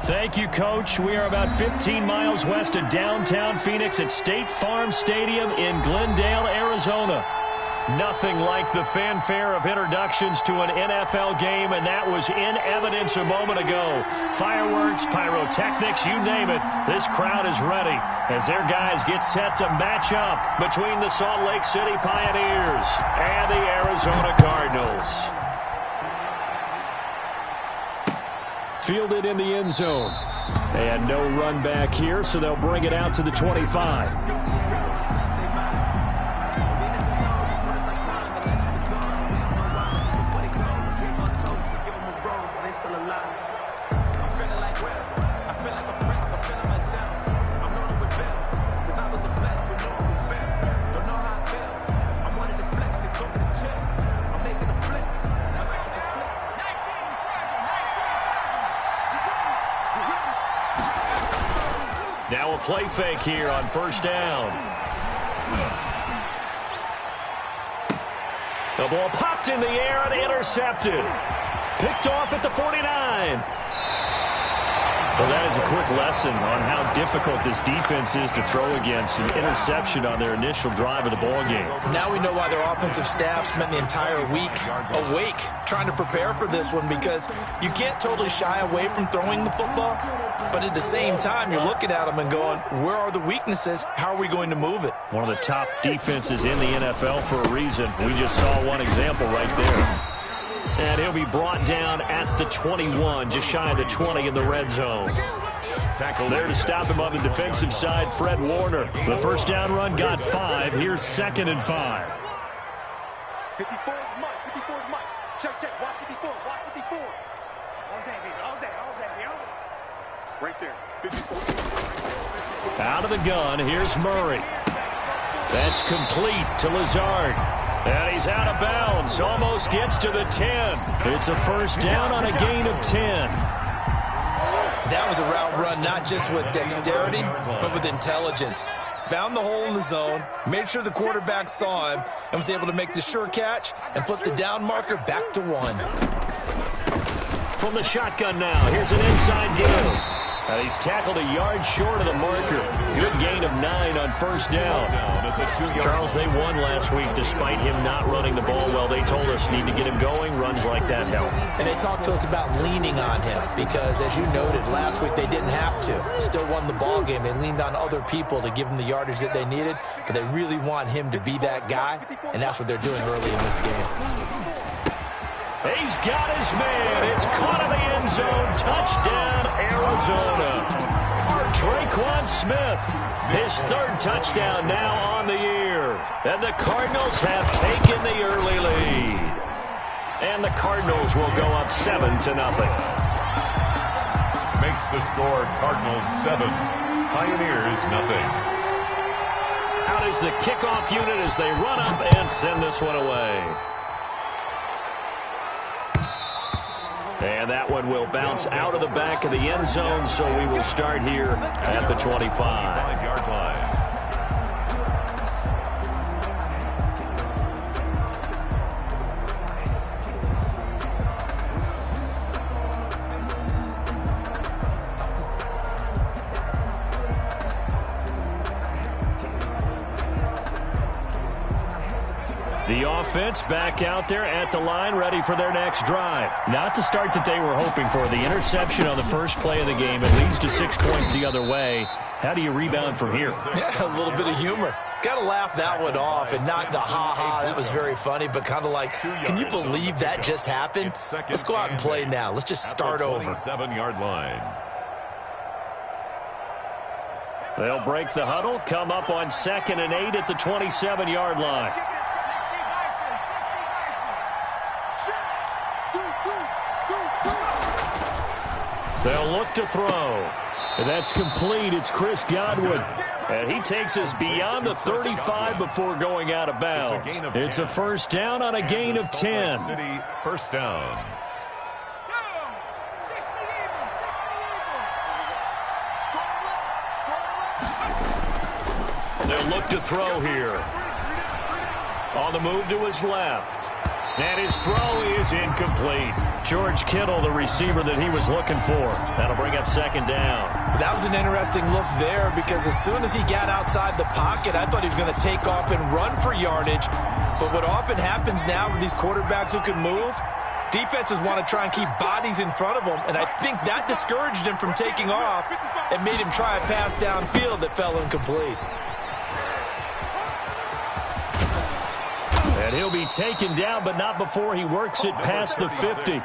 Thank you, Coach. We are about 15 miles west of downtown Phoenix at State Farm Stadium in Glendale, Arizona. Nothing like the fanfare of introductions to an NFL game, and that was in evidence a moment ago. Fireworks, pyrotechnics, you name it. This crowd is ready as their guys get set to match up between the Salt Lake City Pioneers and the Arizona Cardinals. Fielded in the end zone. And no run back here, so they'll bring it out to the 25. Now a play fake here on first down. The ball popped in the air and intercepted. Picked off at the 49. Well, that is a quick lesson on how difficult this defense is to throw against. An interception on their initial drive of the ballgame. Now we know why their offensive staff spent the entire week awake trying to prepare for this one, because you can't totally shy away from throwing the football, but at the same time, you're looking at them and going, where are the weaknesses? How are we going to move it? One of the top defenses in the NFL for a reason. We just saw one example right there. And he'll be brought down at the 21, just shy of the 20 in the red zone. There to stop him on the defensive side, Fred Warner. The first down run got 5. Here's 2nd and 5. 54 is Mike. 54 is Mike. Check, check. Watch 54. Watch 54. All day, baby. All day. All day. All day. Right there. 54. Out of the gun, here's Murray. That's complete to Lazard. And he's out of bounds. Almost gets to the 10. It's a first down on a gain of 10. That was a route run not just with dexterity, but with intelligence. Found the hole in the zone, made sure the quarterback saw him, and was able to make the sure catch and flip the down marker back to 1. From the shotgun now, here's an inside give. And he's tackled a yard short of the marker. Good gain of 9 on first down. Charles, they won last week despite him not running the ball well. They told us need to get him going. Runs like that help. And they talked to us about leaning on him because, as you noted, last week they didn't have to. Still won the ball game. They leaned on other people to give them the yardage that they needed, but they really want him to be that guy, and that's what they're doing early in this game. He's got his man. It's caught in the end zone. Touchdown, Arizona. Traquan Smith, his 3rd touchdown now on the year. And the Cardinals have taken the early lead. And the Cardinals will go up 7-0. Makes the score Cardinals 7, Pioneers nothing. Out is the kickoff unit as they run up and send this one away. And that one will bounce out of the back of the end zone, so we will start here at the 25. 5-yard line. The offense back out there at the line, ready for their next drive. Not the start that they were hoping for. The interception on the first play of the game. It leads to 6 points the other way. How do you rebound from here? Yeah, a little bit of humor. Got to laugh that one off, and not the ha-ha, that was very funny, but kind of like, can you believe that just happened? Let's go out and play now. Let's just start over. 7-yard line. They'll break the huddle, come up on 2nd and 8 at the 27-yard line. They'll look to throw. And that's complete. It's Chris Godwin. And he takes us beyond the 35 before going out of bounds. It's a first down on a gain of 10. City, first down. They'll look to throw here. On the move to his left. And his throw is incomplete. George Kittle, the receiver that he was looking for. That'll bring up second down. That was an interesting look there because as soon as he got outside the pocket, I thought he was going to take off and run for yardage. But what often happens now with these quarterbacks who can move, defenses want to try and keep bodies in front of them, and I think that discouraged him from taking off and made him try a pass downfield that fell incomplete. And he'll be taken down, but not before he works it past the 50.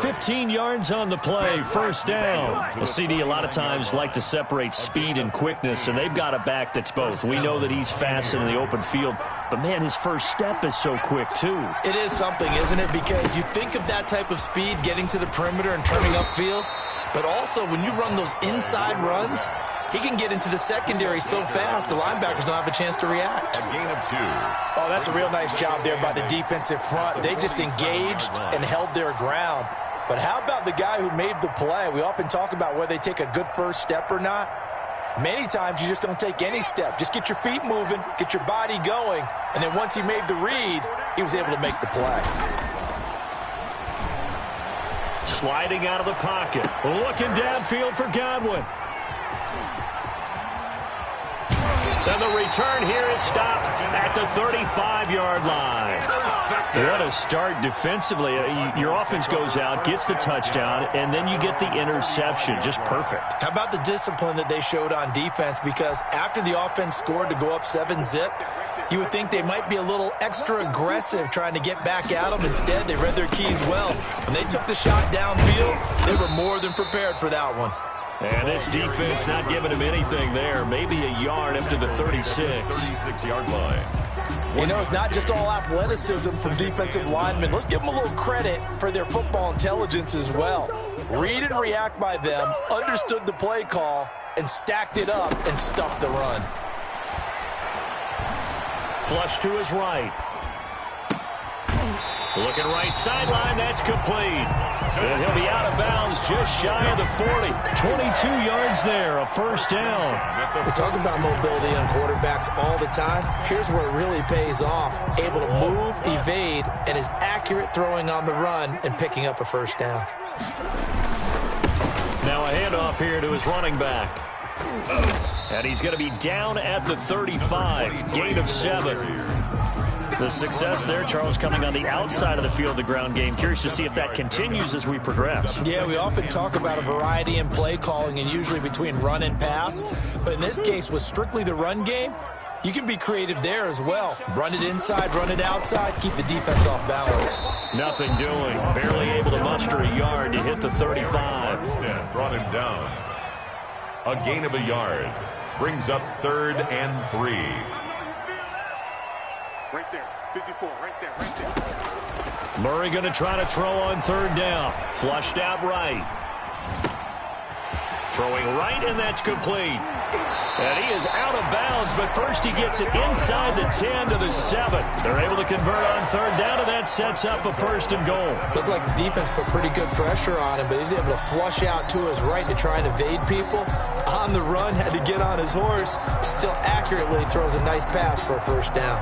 15 yards on the play, first down. The CD a lot of times like to separate speed and quickness, and they've got a back that's both. We know that he's fast in the open field, but, man, his first step is so quick, too. It is something, isn't it? Because you think of that type of speed getting to the perimeter and turning upfield, but also when you run those inside runs, he can get into the secondary so fast the linebackers don't have a chance to react. A gain of 2. Oh, that's a real nice job there by the defensive front. They just engaged and held their ground. But how about the guy who made the play? We often talk about whether they take a good first step or not. Many times you just don't take any step. Just get your feet moving, get your body going, and then once he made the read, he was able to make the play. Sliding out of the pocket, looking downfield for Godwin. And the return here is stopped at the 35-yard line. What a start defensively. Your offense goes out, gets the touchdown, and then you get the interception. Just perfect. How about the discipline that they showed on defense? Because after the offense scored to go up 7-zip, you would think they might be a little extra aggressive trying to get back at them. Instead, they read their keys well. When they took the shot downfield, they were more than prepared for that one. And this defense not giving him anything there. Maybe a yard up to the 36. 36-yard line. You know, it's not just all athleticism from defensive linemen. Let's give them a little credit for their football intelligence as well. Read and react by them, understood the play call, and stacked it up and stuffed the run. Flush to his right. Looking right sideline, that's complete. And he'll be out of bounds just shy of the 40. 22 yards there, a first down. We talk about mobility on quarterbacks all the time. Here's where it really pays off. Able to move, evade, and is accurate throwing on the run and picking up a first down. Now a handoff here to his running back. And he's going to be down at the 35. Gain of 7. The success there, Charles, coming on the outside of the field, the ground game. Curious to see if that continues as we progress. Yeah, we often talk about a variety in play calling and usually between run and pass. But in this case, with strictly the run game, you can be creative there as well. Run it inside, run it outside, keep the defense off balance. Nothing doing. Barely able to muster a yard to hit the 35. Brought him down. A gain of a yard. Brings up 3rd and 3. Right there, 54, right there. Murray going to try to throw on 3rd down. Flushed out right. Throwing right, and that's complete. And he is out of bounds, but first he gets it inside the 10 to the 7. They're able to convert on 3rd down, and that sets up a 1st and goal. Looked like the defense put pretty good pressure on him, but he's able to flush out to his right to try and evade people. On the run, had to get on his horse. Still accurately throws a nice pass for a 1st down.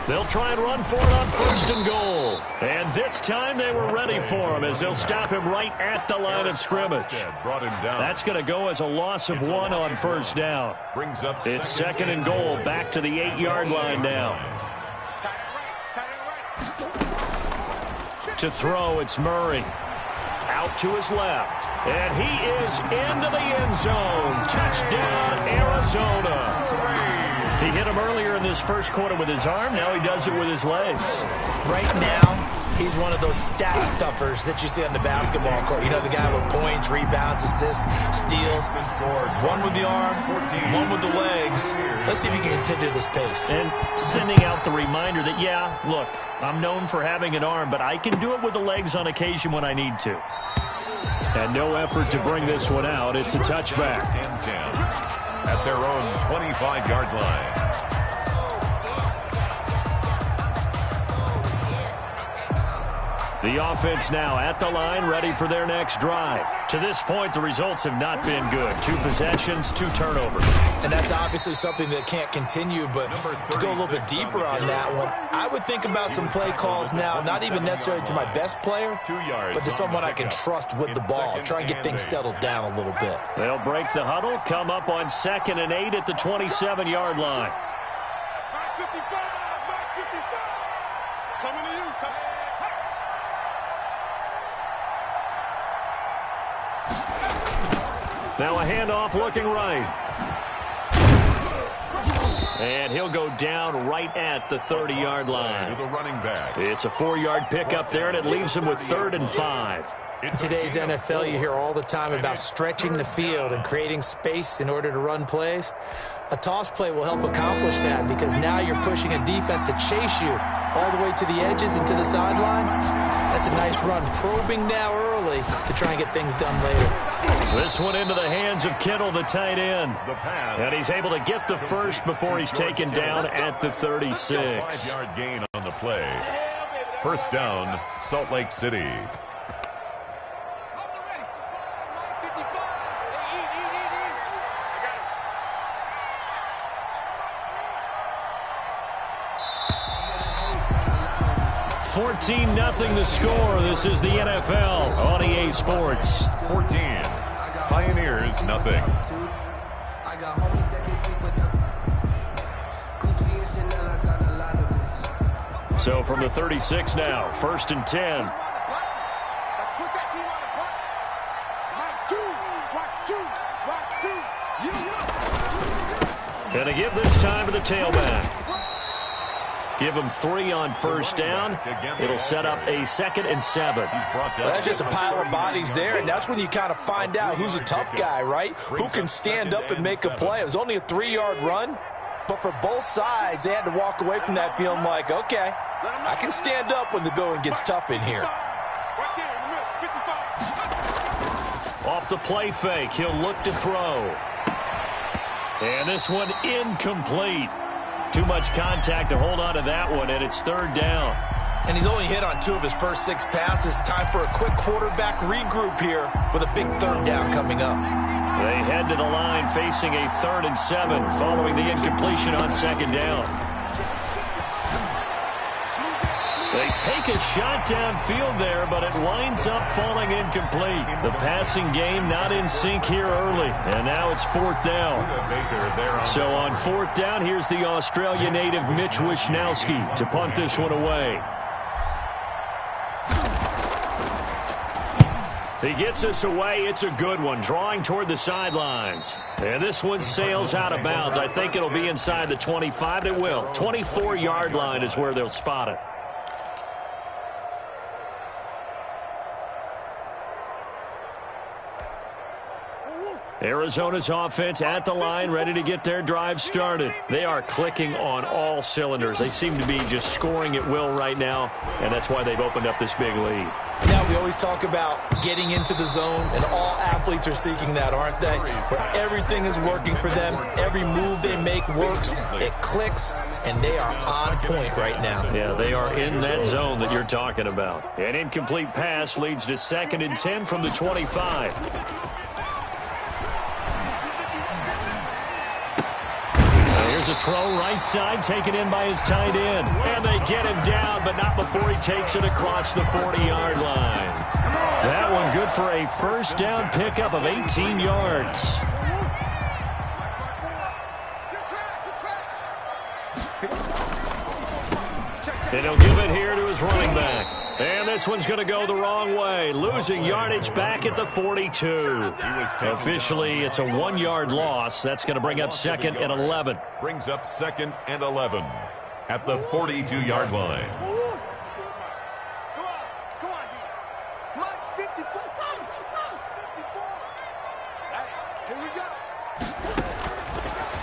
They'll try and run for it on 1st and goal. And this time they were ready for him as they'll stop him right at the line of scrimmage. Brought him down. That's going to go as a loss of 1 on 1st down. Brings up It's 2nd and goal, back to the 8-yard line now. To throw, it's Murray. Out to his left. And he is into the end zone. Touchdown, Arizona. He hit him earlier in this first quarter with his arm. Now he does it with his legs. Right now, he's one of those stat stuffers that you see on the basketball court. You know, the guy with points, rebounds, assists, steals. One with the arm, one with the legs. Let's see if he can continue this pace. And sending out the reminder that, yeah, look, I'm known for having an arm, but I can do it with the legs on occasion when I need to. And no effort to bring this one out. It's a touchback. 10-10 at their own 25-yard line. The offense now at the line, ready for their next drive. To this point, the results have not been good. 2 possessions, 2 turnovers. And that's obviously something that can't continue, but to go a little bit deeper on that one, I would think about some play calls now, not even necessarily to my best player, but to someone I can trust with the ball. Try and get things settled down a little bit. They'll break the huddle, come up on 2nd and 8 at the 27-yard line. Coming to you. Now a handoff looking right. And he'll go down right at the 30-yard line. To the running back. It's a 4-yard pickup there, and it leaves him with 3rd and 5. In today's NFL, you hear all the time about stretching the field and creating space in order to run plays. A toss play will help accomplish that because now you're pushing a defense to chase you all the way to the edges and to the sideline. That's a nice run. Probing now early to try and get things done later. This one into the hands of Kittle, the tight end. And he's able to get the first before he's taken down at the 36. 5-yard gain on the play. First down, Salt Lake City. $14-0 the score. This is the NFL on EA Sports. 14. Pioneers, nothing. So from the 36 now, 1st and 10. And a give this time to the tailback. Give him 3 on first down. It'll set up a 2nd and 7. Well, that's just a pile of bodies there, and that's when you kind of find out who's a tough guy, right? Who can stand up and make a play. It was only a 3-yard run, but for both sides, they had to walk away from that feeling like, okay, I can stand up when the going gets tough in here. Off the play fake, he'll look to throw. And this one incomplete. Too much contact to hold on to that one, and it's 3rd down. And he's only hit on 2 of his first 6 passes. Time for a quick quarterback regroup here with a big 3rd down coming up. They head to the line facing a 3rd and 7 following the incompletion on 2nd down. They take a shot downfield there, but it winds up falling incomplete. The passing game not in sync here early, and now it's 4th down. So on 4th down, here's the Australia native Mitch Wishnowski to punt this one away. He gets us away. It's a good one, drawing toward the sidelines. And this one sails out of bounds. I think it'll be inside the 25. It will. 24-yard line is where they'll spot it. Arizona's offense at the line, ready to get their drive started. They are clicking on all cylinders. They seem to be just scoring at will right now, and that's why they've opened up this big lead. Now, we always talk about getting into the zone, and all athletes are seeking that, aren't they? Where everything is working for them. Every move they make works. It clicks, and they are on point right now. Yeah, they are in that zone that you're talking about. An incomplete pass leads to 2nd and 10 from the 25. Here's a throw right side, taken in by his tight end. And they get him down, but not before he takes it across the 40-yard line. That one good for a first down pickup of 18 yards. And he'll give it here to his running back. And this one's going to go the wrong way, losing yardage back at the 42. Officially, it's a 1-yard loss. That's going to bring up 2nd and 11. Brings up 2nd and 11 at the 42-yard line. Come on, D. Mike, 54. Here we go.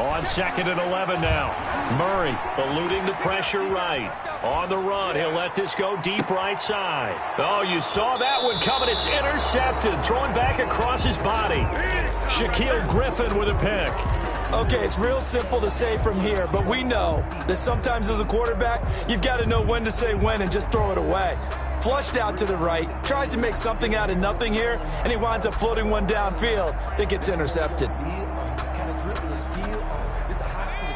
On 2nd and 11 now. Murray eluding the pressure right. On the run, he'll let this go deep right side. Oh, you saw that one coming. It's intercepted. Throwing back across his body. Shaquille Griffin with a pick. Okay, it's real simple to say from here, but we know that sometimes as a quarterback, you've got to know when to say when and just throw it away. flushed out to the right, tries to make something out of nothing here, and he winds up floating one downfield that gets intercepted.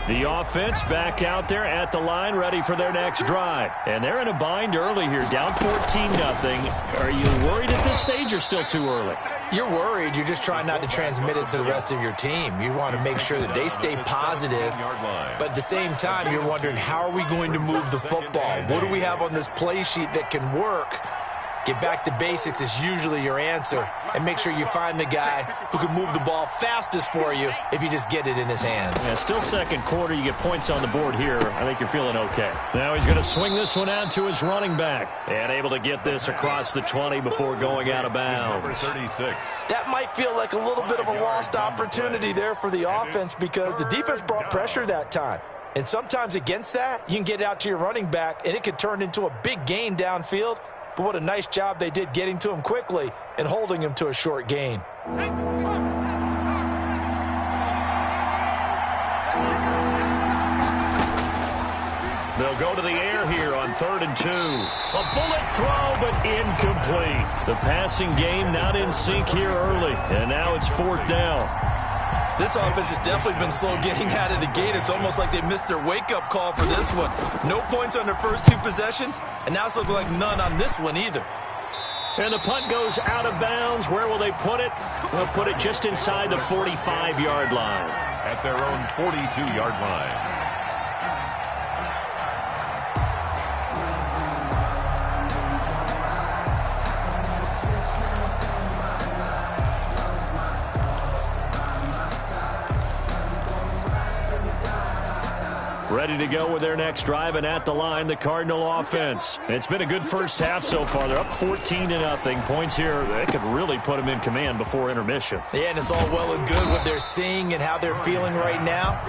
The offense back out there at the line, ready for their next drive. And they're in a bind early here, down 14-0. Are you worried at this stage or still too early? You're worried. You're just trying not to transmit it to the rest of your team. You want to make sure that they stay positive. But at the same time, you're wondering, how are we going to move the football? What do we have on this play sheet that can work? Get back to basics is usually your answer. And make sure you find the guy who can move the ball fastest for you if you just get it in his hands. Yeah, still second quarter. You get points on the board here. I think you're feeling okay. Now he's going to swing this one out to his running back. And able to get this across the 20 before going out of bounds. 36. That might feel like a little bit of a lost opportunity there for the offense because the defense brought pressure that time. And sometimes against that, you can get out to your running back, and it could turn into a big gain downfield. But what a nice job they did getting to him quickly and holding him to a short gain. They'll go to the air here on 3rd and 2. A bullet throw, but incomplete. The passing game not in sync here early, and now it's 4th down. This offense has definitely been slow getting out of the gate. It's almost like they missed their wake-up call for this one. No points on their first 2 possessions, and now it's looking like none on this one either. And the punt goes out of bounds. Where will they put it? They'll put it just inside the 45-yard line. At their own 42-yard line. Ready to go with their next drive, and at the line, the Cardinal offense. It's been a good first half so far. They're up 14-0. Points here, they could really put them in command before intermission. Yeah, and it's all well and good what they're seeing and how they're feeling right now.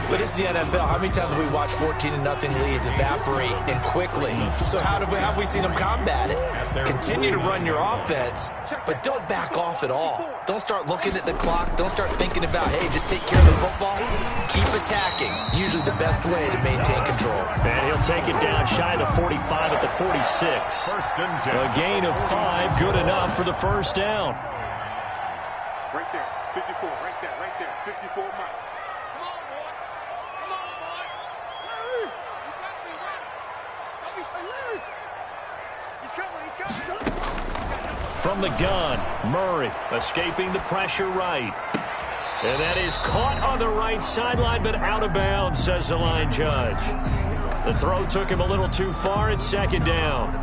But it's the NFL. How many times have we watched 14-0 leads evaporate and quickly? So how have we seen them combat it? Continue to run your offense, but don't back off at all. Don't start looking at the clock. Don't start thinking about, hey, just take care of the football. Keep attacking. Usually the best way to maintain control. And he'll take it down shy of the 45 at the 46. A gain of 5, good enough for the first down. Right there, 54, right there, 54 Mike. Come on, boy. Come on, boy. Larry, you got me right. Let me say, Larry. He's coming. From the gun, Murray escaping the pressure right. And that is caught on the right sideline, but out of bounds, says the line judge. The throw took him a little too far. It's 2nd down.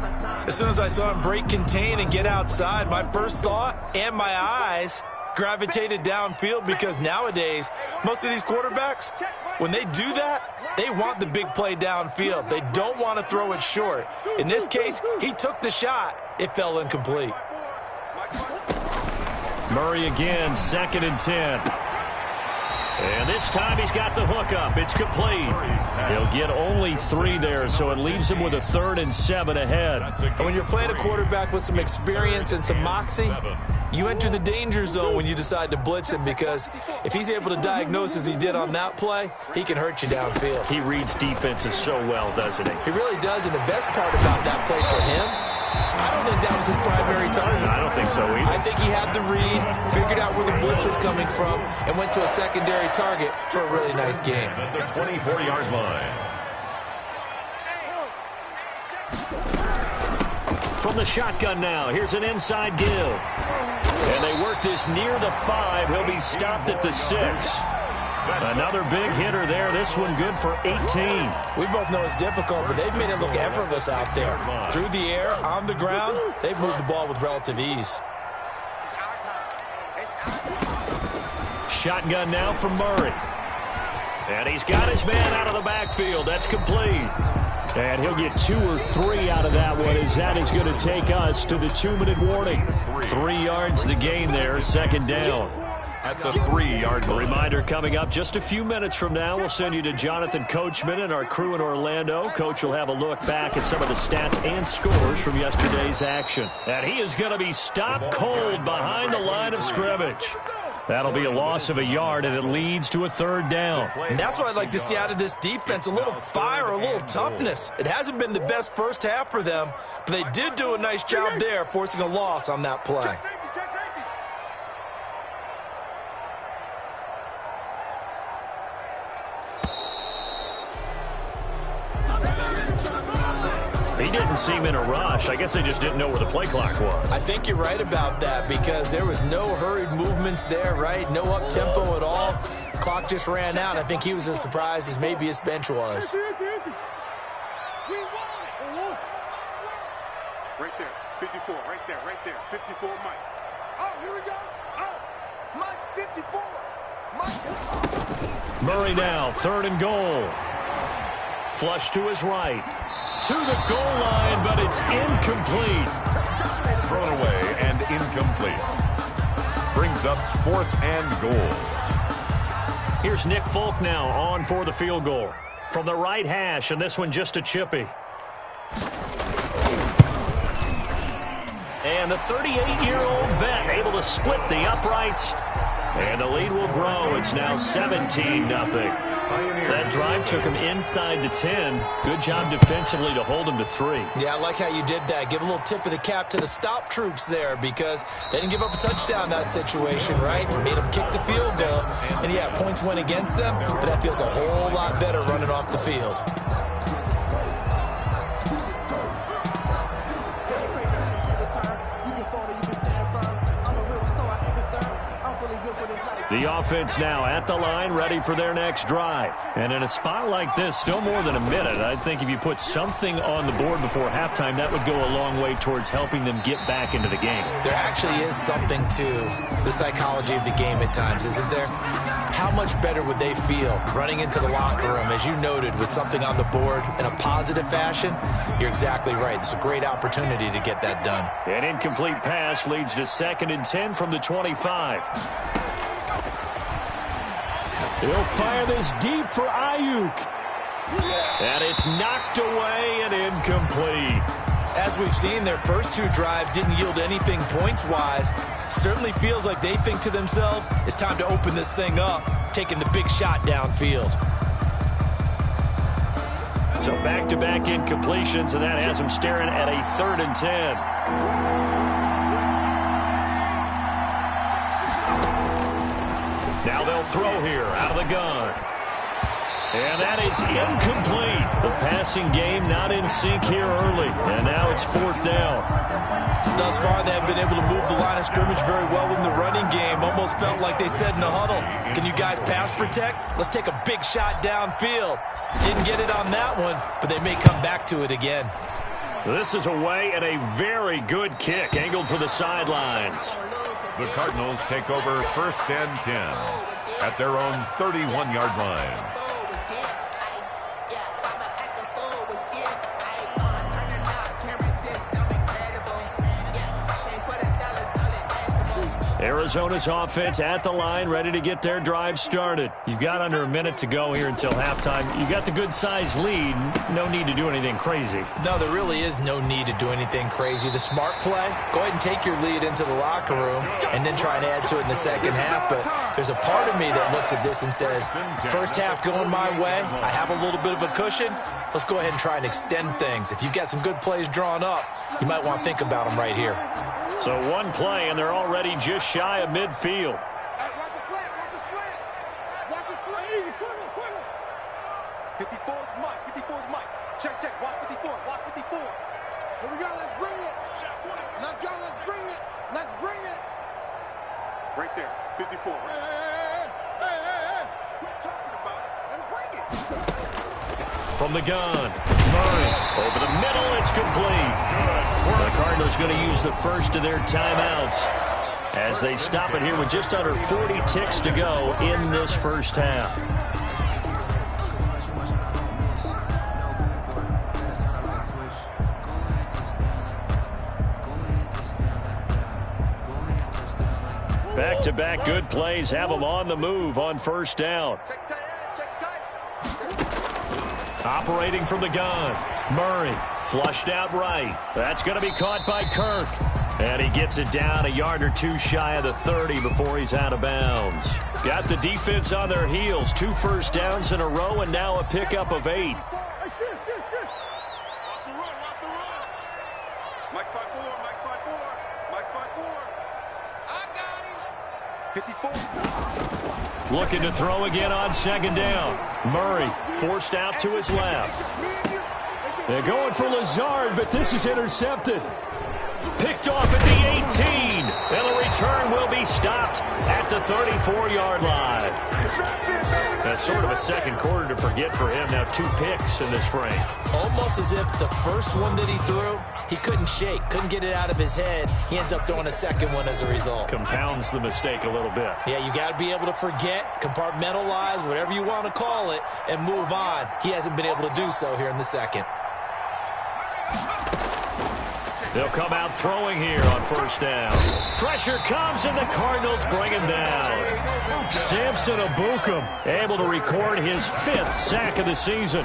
As soon as I saw him break contain and get outside, my first thought and my eyes gravitated downfield because nowadays, most of these quarterbacks, when they do that, they want the big play downfield. They don't want to throw it short. In this case, he took the shot. It fell incomplete. Murray again, 2nd and 10. And this time he's got the hook up. It's complete. He'll get only 3 there, so it leaves him with a 3rd and 7 ahead. And when you're playing a quarterback with some experience and some moxie, you enter the danger zone when you decide to blitz him because if he's able to diagnose as he did on that play, he can hurt you downfield. He reads defenses so well, doesn't he? He really does, and the best part about that play for him, I don't think that was his primary target. I don't think so either. I think he had the read, figured out where the blitz was coming from, and went to a secondary target for a really nice game. At the 24-yard line. From the shotgun now, here's an inside give. And they work this near the 5. He'll be stopped at the 6. Another big hitter there. This one good for 18. We both know it's difficult, but they've made it look effortless out there. Through the air, on the ground, they've moved the ball with relative ease. Shotgun now from Murray. And he's got his man out of the backfield. That's complete. And he'll get 2 or 3 out of that one as that is going to take us to the 2-minute warning. 3 yards the gain there, 2nd down. At the 3-yard line. Reminder coming up just a few minutes from now. We'll send you to Jonathan Coachman and our crew in Orlando. Coach will have a look back at some of the stats and scores from yesterday's action. And he is going to be stopped cold behind the line of scrimmage. That'll be a loss of a yard, and it leads to a 3rd down. And that's what I'd like to see out of this defense, a little fire, a little toughness. It hasn't been the best first half for them, But they did do a nice job there, forcing a loss on that play. He didn't seem in a rush. I guess they just didn't know where the play clock was. I think you're right about that because there was no hurried movements there, right? No up-tempo at all. Clock just ran out. I think he was as surprised as maybe his bench was. Right there, 54, right there, 54, Mike. Oh, here we go. Oh, Mike's 54. Mike. Murray now, 3rd and goal. Flush to his right. To the goal line, but it's incomplete. Thrown away and incomplete. Brings up 4th and goal. Here's Nick Folk now on for the field goal. From the right hash, and this one just a chippy. And the 38-year-old vet able to split the uprights. And the lead will grow. It's now 17-0. That drive took him inside the 10. Good job defensively to hold him to 3. Yeah, I like how you did that. Give a little tip of the cap to the stop troops there because they didn't give up a touchdown in that situation, right? Made them kick the field goal. And, yeah, points went against them, but that feels a whole lot better running off the field. The offense now at the line, ready for their next drive. And in a spot like this, still more than a minute, I think if you put something on the board before halftime, that would go a long way towards helping them get back into the game. There actually is something to the psychology of the game at times, isn't there? How much better would they feel running into the locker room, as you noted, with something on the board in a positive fashion? You're exactly right. It's a great opportunity to get that done. An incomplete pass leads to 2nd and 10 from the 25. He'll fire this deep for Ayuk. And it's knocked away and incomplete. As we've seen, their first 2 drives didn't yield anything points-wise. Certainly feels like they think to themselves, it's time to open this thing up, taking the big shot downfield. So back-to-back incompletions, and that has them staring at a 3rd and 10. Now they'll throw here out of the gun. And that is incomplete. The passing game not in sync here early. And now it's 4th down. Thus far, they have been able to move the line of scrimmage very well in the running game. Almost felt like they said in the huddle, can you guys pass protect? Let's take a big shot downfield. Didn't get it on that one, but they may come back to it again. This is away and a very good kick angled for the sidelines. The Cardinals take over 1st and 10 at their own 31-yard line. Arizona's offense at the line, ready to get their drive started. You've got under a minute to go here until halftime. You got the good-sized lead. No need to do anything crazy. No, there really is no need to do anything crazy. The smart play, go ahead and take your lead into the locker room and then try and add to it in the second half. But there's a part of me that looks at this and says, first half going my way, I have a little bit of a cushion. Let's go ahead and try and extend things. If you've got some good plays drawn up, you might want to think about them right here. So one play, and they're already just shy of midfield. Hey, watch the slant, watch the slant. Watch the slant. Easy, quicker. 54's Mike, 54's Mike. Check, watch 54, watch 54. Here we go, let's bring it. Let's go, let's bring it. Let's bring it. Right there, 54. Hey. Quit talking about it and bring it. From the gun, Murray over the middle, it's complete. The Cardinals going to use the first of their timeouts as they stop it here with just under 40 ticks to go in this first half. Back-to-back good plays have them on the move on 1st down. Operating from the gun, Murray flushed out right. That's going to be caught by Kirk. And he gets it down a yard or 2 shy of the 30 before he's out of bounds. Got the defense on their heels. 2 first downs in a row and now a pickup of 8. 54. Looking to throw again on second down. Murray forced out to his left. They're going for Lazard, but this is intercepted. Picked off at the 18. And the return will be stopped at the 34-yard line. That's sort of a second quarter to forget for him. Now 2 picks in this frame. Almost as if the first one that he threw, he couldn't shake, couldn't get it out of his head. He ends up throwing a second one as a result. Compounds the mistake a little bit. Yeah, you got to be able to forget, compartmentalize, whatever you want to call it, and move on. He hasn't been able to do so here in the second. They'll come out throwing here on first down. Pressure comes, and the Cardinals bring him down. Samson Ebukam able to record his 5th sack of the season.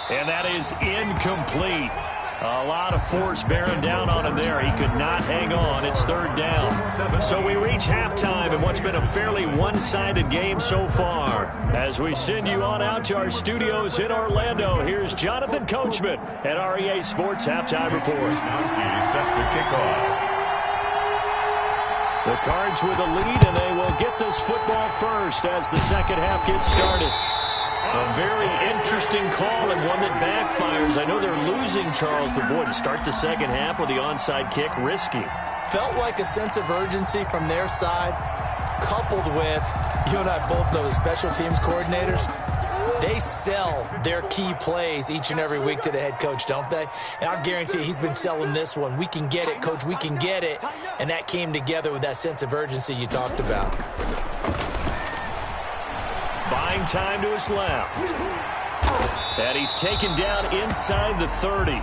And that is incomplete. A lot of force bearing down on him there. He could not hang on. It's 3rd down. So we reach halftime in what's been a fairly one-sided game so far. As we send you on out to our studios in Orlando, here's Jonathan Coachman at REA Sports Halftime Report. Set to kick off. The Cards with a lead, and they will get this football first as the second half gets started. A very interesting call and one that backfires. I know they're losing, Charles, but boy, to start the second half with the onside kick, risky. Felt like a sense of urgency from their side, coupled with, you and I both know the special teams coordinators, they sell their key plays each and every week to the head coach, don't they? And I guarantee he's been selling this one. We can get it, coach, we can get it. And that came together with that sense of urgency you talked about. Buying time to his left. And he's taken down inside the 30.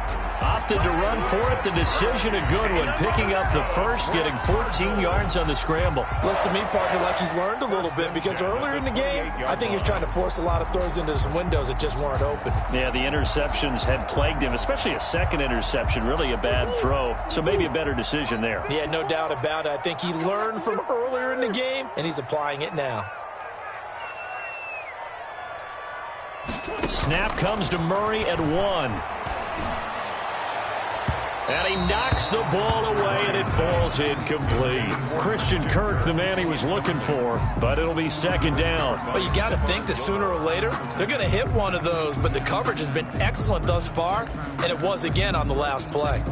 Opted to run for it. The decision a good one. Picking up the first, getting 14 yards on the scramble. Looks to me, partner, like he's learned a little bit because earlier in the game, I think he was trying to force a lot of throws into some windows that just weren't open. Yeah, the interceptions had plagued him, especially a second interception. Really a bad throw. So maybe a better decision there. Yeah, no doubt about it. I think he learned from earlier in the game, and he's applying it now. Snap comes to Murray at 1. And he knocks the ball away, and it falls incomplete. Christian Kirk, the man he was looking for, but it'll be second down. Well, you got to think that sooner or later, they're going to hit one of those, but the coverage has been excellent thus far, and it was again on the last play.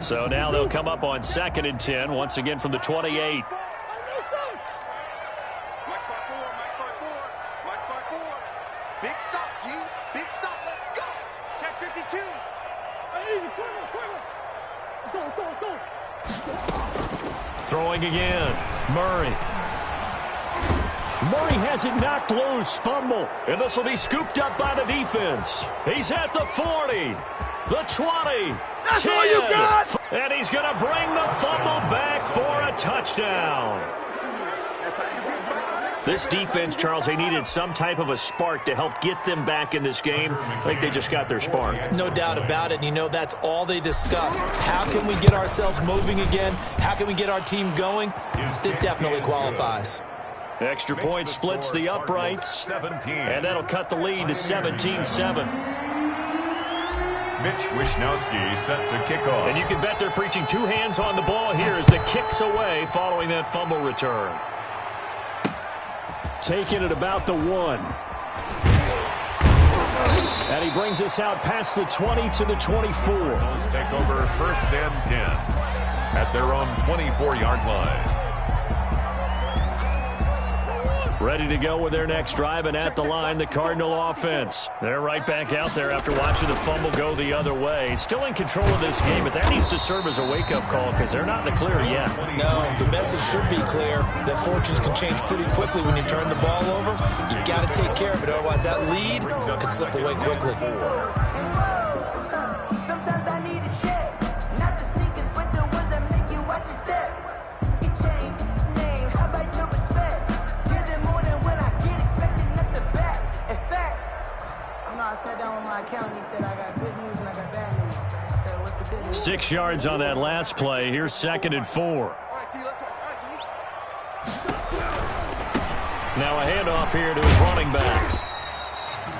So now they'll come up on 2nd and 10, once again from the 28. Big stop, G. Big stop. Let's go. Check 52. Easy, quicker. Let's go. Throwing again. Murray. Murray has it knocked loose. Fumble. And this will be scooped up by the defense. He's at the 40. The 20. That's 10. all you got. And he's going to bring the fumble back for a touchdown. This defense, Charles, they needed some type of a spark to help get them back in this game. I think they just got their spark. No doubt about it. You know, that's all they discussed. How can we get ourselves moving again? How can we get our team going? This definitely qualifies. Extra point splits the uprights. And that'll cut the lead to 17-7. Mitch Wishnowsky set to kick off. And you can bet they're preaching 2 hands on the ball here as the kick's away following that fumble return. Taking it about the 1. And he brings us out past the 20 to the 24. Take over 1st and 10 at their own 24-yard line. Ready to go with their next drive, and at the line, the Cardinal offense. They're right back out there after watching the fumble go the other way. Still in control of this game, but that needs to serve as a wake-up call because they're not in the clear yet. No, the message should be clear that fortunes can change pretty quickly when you turn the ball over. You got to take care of it, otherwise that lead could slip away quickly. Sometimes I need a check, not the sneakers, but the ones that make you watch your step. It changed name, how about your respect? Give them more than when I get expected up the back. In fact, I sat down with my accountant, he said I got good news and I got bad news. I said, what's the good news? 6 yards on that last play. Here's 2nd and 4. All right, T, let's go. All right, T. Now a handoff here to his running back.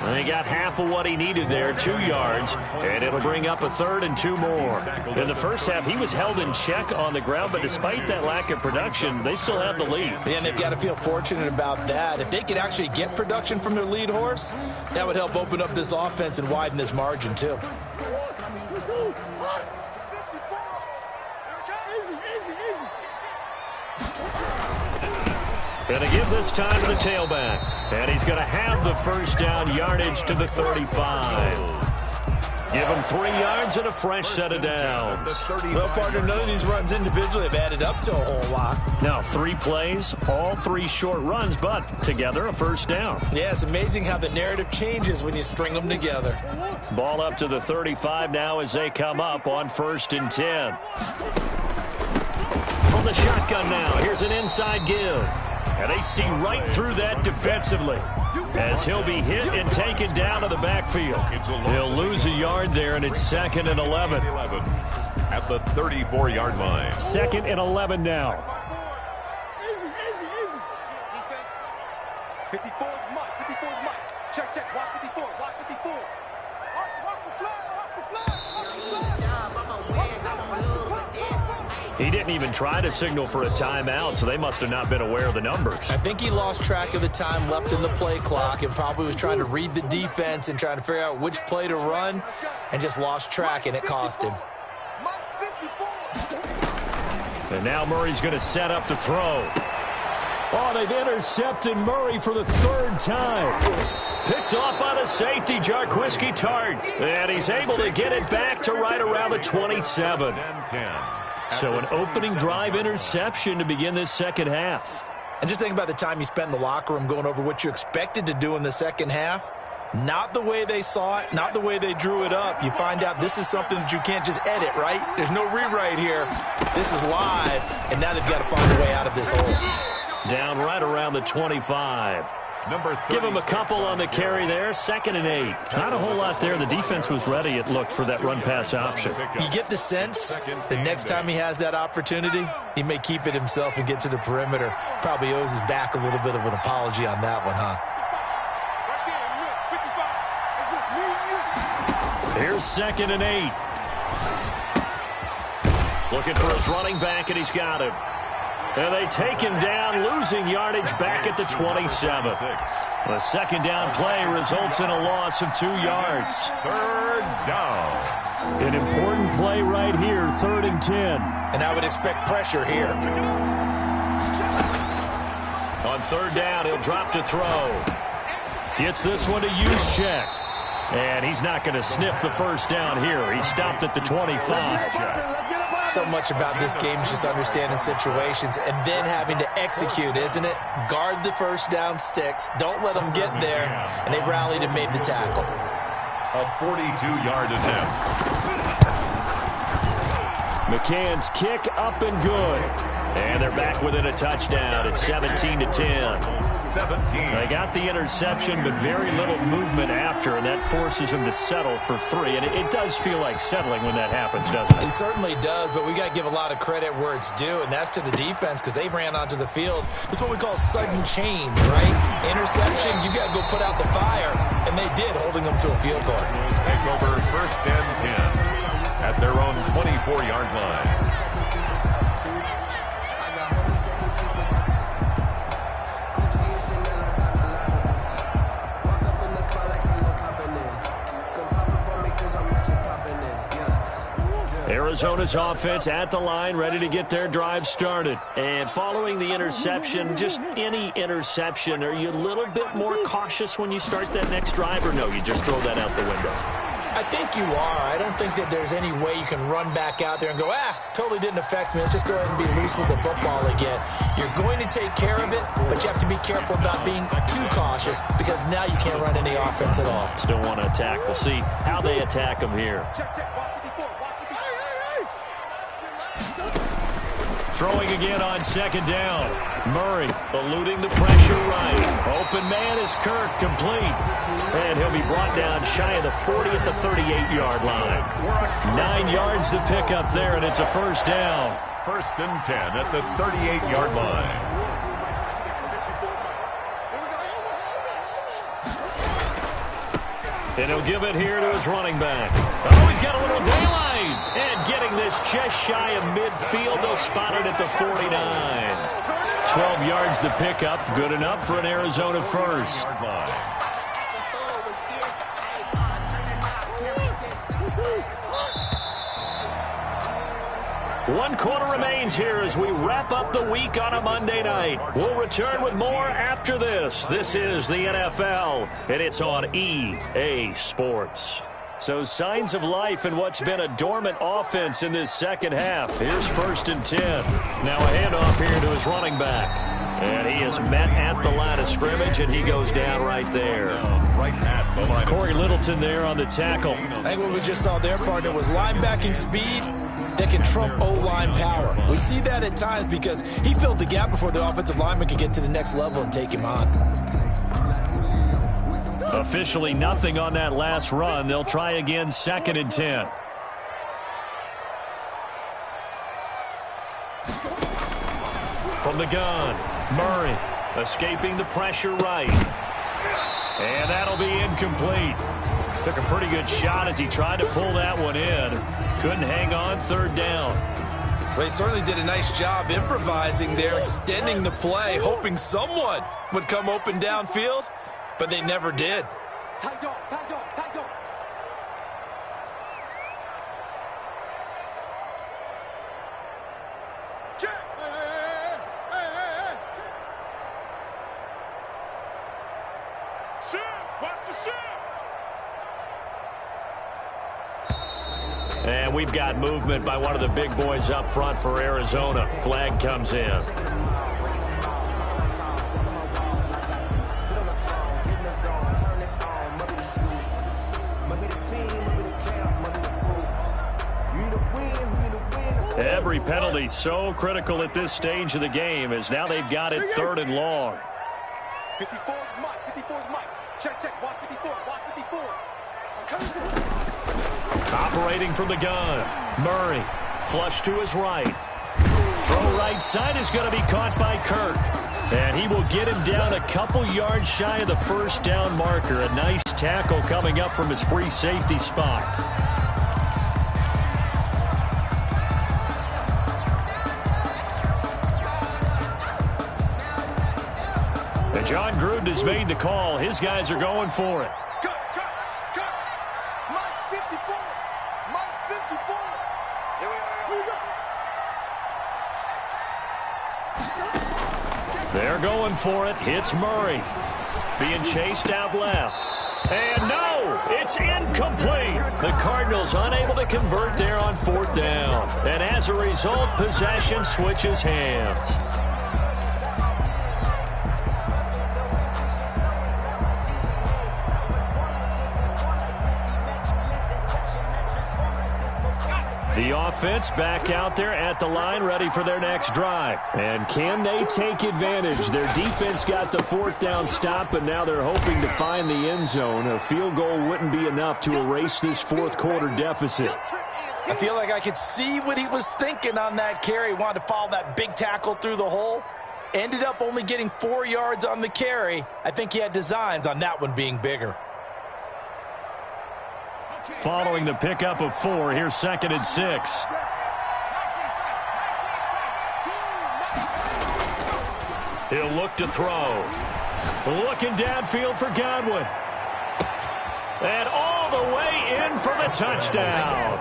Well, he got half of what he needed there, 2 yards, and it'll bring up a 3rd and 2 more. In the first half, he was held in check on the ground, but despite that lack of production, they still have the lead. Yeah, and they've got to feel fortunate about that. If they could actually get production from their lead horse, that would help open up this offense and widen this margin, too. Going to give this time to the tailback. And he's going to have the first down yardage to the 35. Give him 3 yards and a fresh set of downs. Well, partner, none of these runs individually have added up to a whole lot. Now, 3 plays, all 3 short runs, but together a first down. Yeah, it's amazing how the narrative changes when you string them together. Ball up to the 35 now as they come up on 1st and 10. From the shotgun now, here's an inside give. And they see right through that defensively as he'll be hit and taken down to the backfield. He'll lose a yard there, and it's 2nd and 11. At the 34-yard line. 2nd and 11 now. 54 is Mike. 54 is Mike. Check, check. Watch 54. Watch 54. Watch the flag. Watch the flag. Watch the flag. He didn't even try to signal for a timeout, so they must have not been aware of the numbers. I think he lost track of the time left in the play clock and probably was trying to read the defense and trying to figure out which play to run and just lost track, and it cost him. And now Murray's going to set up to throw. Oh, they've intercepted Murray for the 3rd time. Picked off by the safety, Jarquiski Tart. And he's able to get it back to right around the 27. So an opening drive interception to begin this second half. And just think about the time you spent in the locker room going over what you expected to do in the second half. Not the way they saw it, not the way they drew it up. You find out this is something that you can't just edit, right? There's no rewrite here. This is live, and now they've got to find a way out of this hole. Down right around the 25. Give him a couple on the carry there. 2nd and 8. Not a whole lot there. The defense was ready, it looked, for that run-pass option. You get the sense the next time he has that opportunity, he may keep it himself and get to the perimeter. Probably owes his back a little bit of an apology on that one, huh? Here's 2nd and 8. Looking for his running back, and he's got him. And they take him down, losing yardage back at the 27. The second down play results in a loss of 2 yards. 3rd down. An important play right here, 3rd and 10. And I would expect pressure here. On 3rd down, he'll drop to throw. Gets this one to Juszczyk. And he's not going to sniff the first down here. He stopped at the 25. So much about this game is just understanding situations and then having to execute, isn't it? Guard the first down sticks. Don't let them get there. And they rallied and made the tackle. A 42-yard attempt. McCann's kick up and good. And they're back within a touchdown at 17-10. 17. They got the interception, but very little movement after, and that forces them to settle for 3. And it does feel like settling when that happens, doesn't it? It certainly does, but we got to give a lot of credit where it's due, and that's to the defense because they ran onto the field. This is what we call sudden change, right? Interception, you got to go put out the fire, and they did, holding them to a field goal. Take over 1st and 10 at their own 24-yard line. Arizona's offense at the line, ready to get their drive started. And following the interception, just any interception, are you a little bit more cautious when you start that next drive, or no, you just throw that out the window? I think you are. I don't think that there's any way you can run back out there and go, totally didn't affect me. Let's just go ahead and be loose with the football again. You're going to take care of it, but you have to be careful about being too cautious because now you can't run any offense at all. Still want to attack. We'll see how they attack them here. Throwing again on 2nd down. Murray eluding the pressure right. Open man is Kirk, complete. And he'll be brought down shy of the 40 at the 38-yard line. 9 yards to pick up there, and it's a first down. 1st and 10 at the 38-yard line. And he'll give it here to his running back. Oh, he's got a little daylight. And getting this just shy of midfield, they'll spot it at the 49. 12 yards to pick up. Good enough for an Arizona first. One quarter remains here as we wrap up the week on a Monday night. We'll return with more after this. This is the NFL, and it's on EA Sports. So signs of life in what's been a dormant offense in this second half. Here's 1st and 10. Now a handoff here to his running back. And he is met at the line of scrimmage, and he goes down right there. Corey Littleton there on the tackle. I think what we just saw there, partner, was linebacking speed that can trump O-line power. We see that at times because he filled the gap before the offensive lineman could get to the next level and take him on. Officially nothing on that last run. They'll try again 2nd and 10. From the gun, Murray escaping the pressure right. And that'll be incomplete. Took a pretty good shot as he tried to pull that one in. Couldn't hang on, 3rd down. Well, he certainly did a nice job improvising there, extending the play, hoping someone would come open downfield, but they never did. Tight dog, tight dog, tight dog. Check. Shift, watch the shift. And we've got movement by one of the big boys up front for Arizona. Flag comes in. Every penalty so critical at this stage of the game as now they've got it 3rd and long. 54 is Mike, 54 is Mike. Check, check, watch 54, watch 54. Operating from the gun, Murray, flush to his right. Throw right side is going to be caught by Kirk. And he will get him down a couple yards shy of the 1st down marker. A nice tackle coming up from his free safety spot. And John Gruden has made the call. His guys are going for it. Cut. Mike 54. Mike 54. Here we go. They're going for it. Hits Murray. Being chased out left. And no, it's incomplete. The Cardinals unable to convert there on 4th down. And as a result, possession switches hands. The offense back out there at the line, ready for their next drive. And can they take advantage? Their defense got the 4th down stop, but now they're hoping to find the end zone. A field goal wouldn't be enough to erase this 4th quarter deficit. I feel like I could see what he was thinking on that carry. Wanted to follow that big tackle through the hole. Ended up only getting 4 yards on the carry. I think he had designs on that one being bigger. Following the pickup of 4, here's 2nd and 6. He'll look to throw. Looking downfield for Godwin. And all the way in for the touchdown.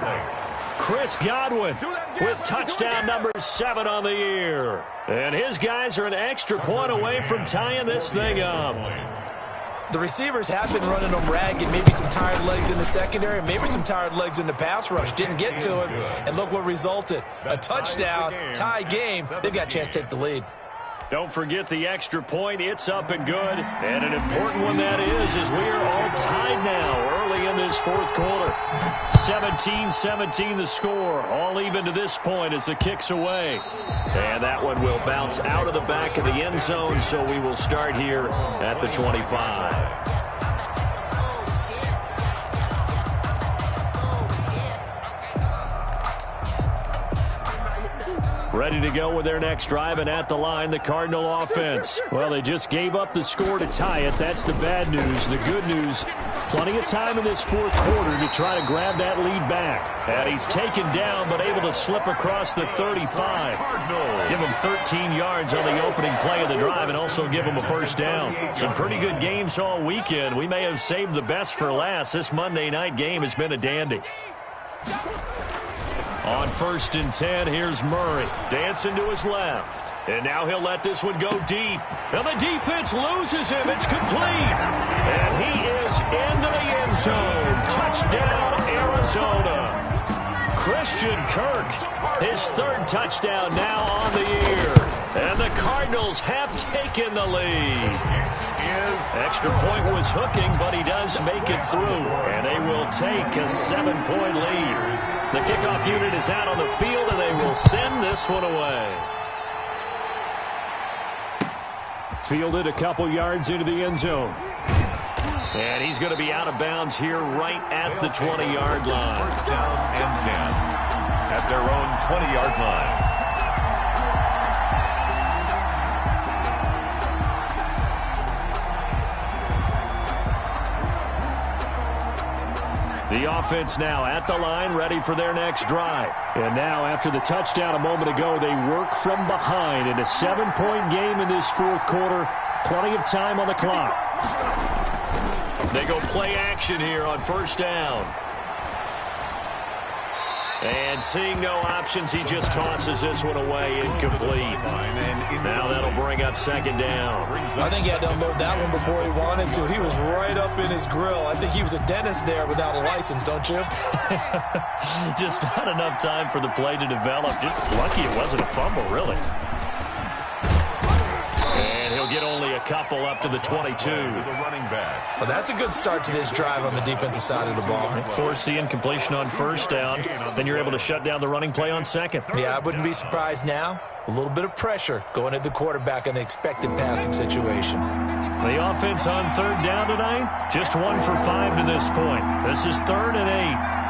Chris Godwin with touchdown number 7 on the year. And his guys are an extra point away from tying this thing up. The receivers have been running them ragged, maybe some tired legs in the secondary, maybe some tired legs in the pass rush. Didn't get to him, and look what resulted. A touchdown, tie game. They've got a chance to take the lead. Don't forget the extra point. It's up and good. And an important one that is, as we are all tied now early in this 4th quarter. 17-17 the score. All even to this point as the kick's away. And that one will bounce out of the back of the end zone, so we will start here at the 25. Ready to go with their next drive, and at the line, the Cardinal offense. Well, they just gave up the score to tie it. That's the bad news. The good news, Plenty of time in this fourth quarter to try to grab that lead back. And he's taken down but able to slip across the 35. Give him 13 yards on the opening play of the drive and also give him a first down. Some pretty good games all weekend. We may have saved the best for last. This Monday night game has been a dandy. On 1st and 10, here's Murray. Dancing to his left. And now he'll let this one go deep. Now the defense loses him. It's complete. And he is into the end zone. Touchdown, Arizona. Christian Kirk, his 3rd touchdown now on the year. And the Cardinals have taken the lead. Extra point was hooking, but he does make it through. And they will take a 7-point lead. The kickoff unit is out on the field, and they will send this one away. Fielded a couple yards into the end zone. And he's going to be out of bounds here right at the 20-yard line. First down and 10 at their own 20-yard line. The offense now at the line, ready for their next drive. And now, after the touchdown a moment ago, they work from behind in a 7-point game in this fourth quarter. Plenty of time on the clock. They go play action here on 1st down. And seeing no options, he just tosses this one away, incomplete. Now that'll bring up 2nd down. I think he had to unload that one before he wanted to. He was right up in his grill. I think he was a dentist there without a license, don't you? Just not enough time for the play to develop. Just lucky it wasn't a fumble, really. And he'll get only a couple up to the 22. Well, that's a good start to this drive on the defensive side of the ball. Force the incompletion on 1st down. Then you're able to shut down the running play on 2nd. Yeah, I wouldn't be surprised now. A little bit of pressure going at the quarterback in the expected passing situation. The offense on 3rd down tonight, just 1 for 5 to this point. This is 3rd and 8.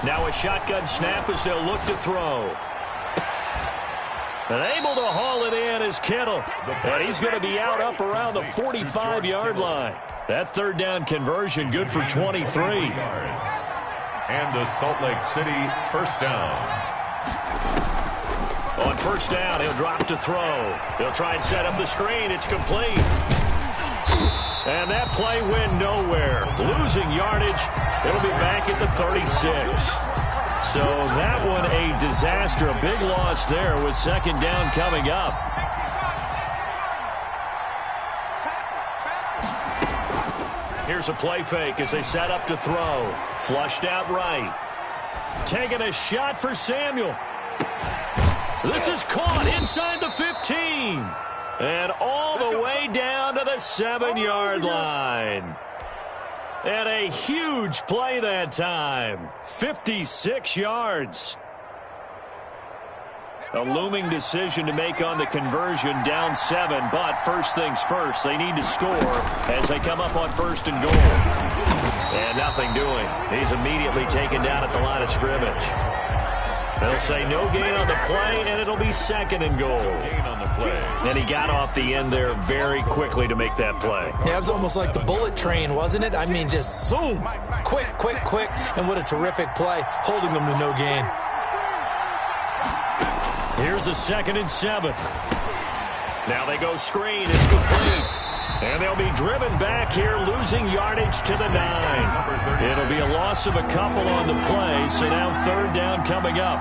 Now a shotgun snap as they'll look to throw. And able to haul it in is Kittle. And he's going to be out up around the 45-yard line. That 3rd down conversion good for 23. And the Salt Lake City 1st down. On 1st down, he'll drop to throw. He'll try and set up the screen. It's complete. And that play went nowhere. Losing yardage. It'll be back at the 36. So that one a disaster. A big loss there with 2nd down coming up. Here's a play fake as they set up to throw. Flushed out right. Taking a shot for Samuel. This is caught inside the 15. And all the way down to the 7-yard line. And a huge play that time. 56 yards. A looming decision to make on the conversion, down 7. But first things first, they need to score as they come up on 1st and goal. And nothing doing. He's immediately taken down at the line of scrimmage. They'll say no gain on the play, and it'll be 2nd and goal. Gain on the play. And he got off the end there very quickly to make that play. Yeah, it was almost like the bullet train, wasn't it? I mean, just zoom. Quick, quick, quick. And what a terrific play, holding them to no gain. Here's a 2nd and 7. Now they go screen. It's complete. And they'll be driven back here, losing yardage to the 9. It'll be a loss of a couple on the play, so now 3rd down coming up.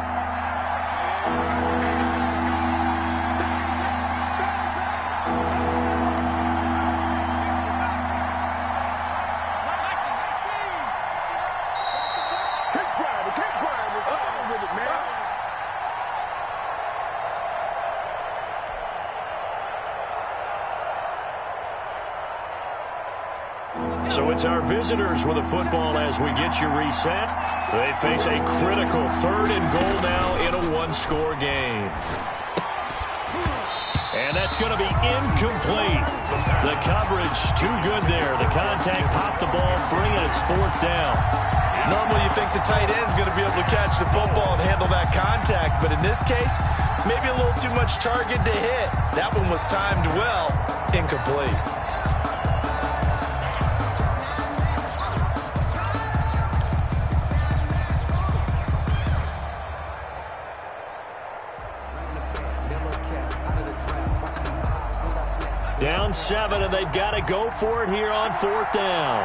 So it's our visitors with the football as we get you reset. They face a critical 3rd and goal now in a 1-score game. And And that's going to be incomplete. The coverage too good there. The contact popped the ball free, and it's 4th down. Normally you think the tight end's going to be able to catch the football and handle that contact, but in this case, maybe a little too much target to hit. That one was timed well, incomplete. Down 7, and they've got to go for it here on 4th down.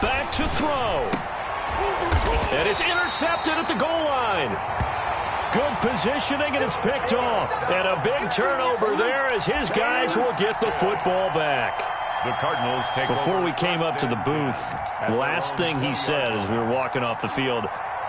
Back to throw. And it's intercepted at the goal line. Good positioning, and it's picked off. And a big turnover there as his guys will get the football back. The Cardinals take Before we came up to the booth, the last thing he said as we were walking off the field,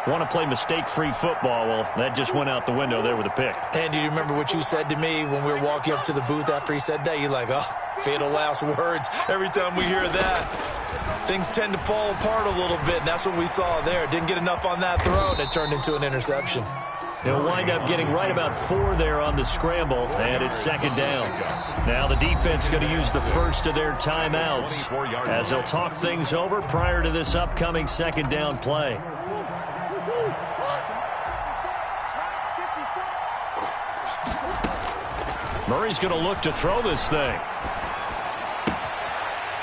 want to play mistake-free football. Well, that just went out the window there with a pick. And do you remember what you said to me when we were walking up to the booth after he said that? You're like, oh, fatal last words. Every time we hear that, things tend to fall apart a little bit, and that's what we saw there. Didn't get enough on that throw, and it turned into an interception. They'll wind up getting right about 4 there on the scramble, and it's 2nd down. Now the defense going to use the first of their timeouts as they'll talk things over prior to this upcoming 2nd down play. Murray's going to look to throw this thing.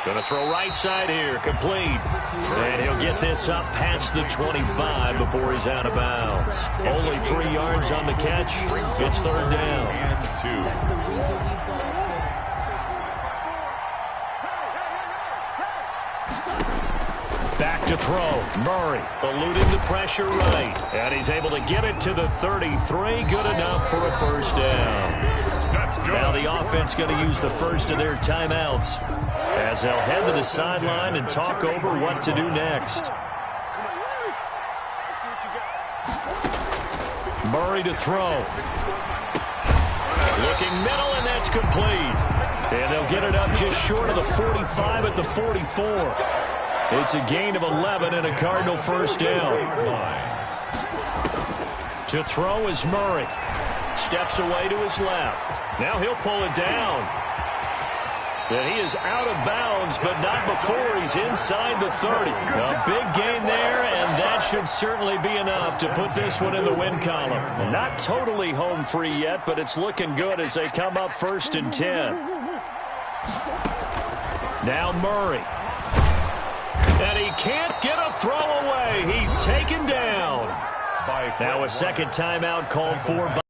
Going to throw right side here, complete. And he'll get this up past the 25 before he's out of bounds. Only 3 yards on the catch. It's 3rd down. Back to throw. Murray eluding the pressure right. And he's able to get it to the 33. Good enough for a 1st down. Now the offense going to use the first of their timeouts as they'll head to the sideline and talk over what to do next. Murray to throw. Looking middle, and that's complete. And they'll get it up just short of the 45 at the 44. It's a gain of 11 and a Cardinal 1st down. To throw is Murray. Steps away to his left. Now he'll pull it down. And he is out of bounds, but not before he's inside the 30. A big gain there, and that should certainly be enough to put this one in the win column. Not totally home free yet, but it's looking good as they come up 1st and 10. Now Murray. And he can't get a throw away. He's taken down. Now a second timeout called for by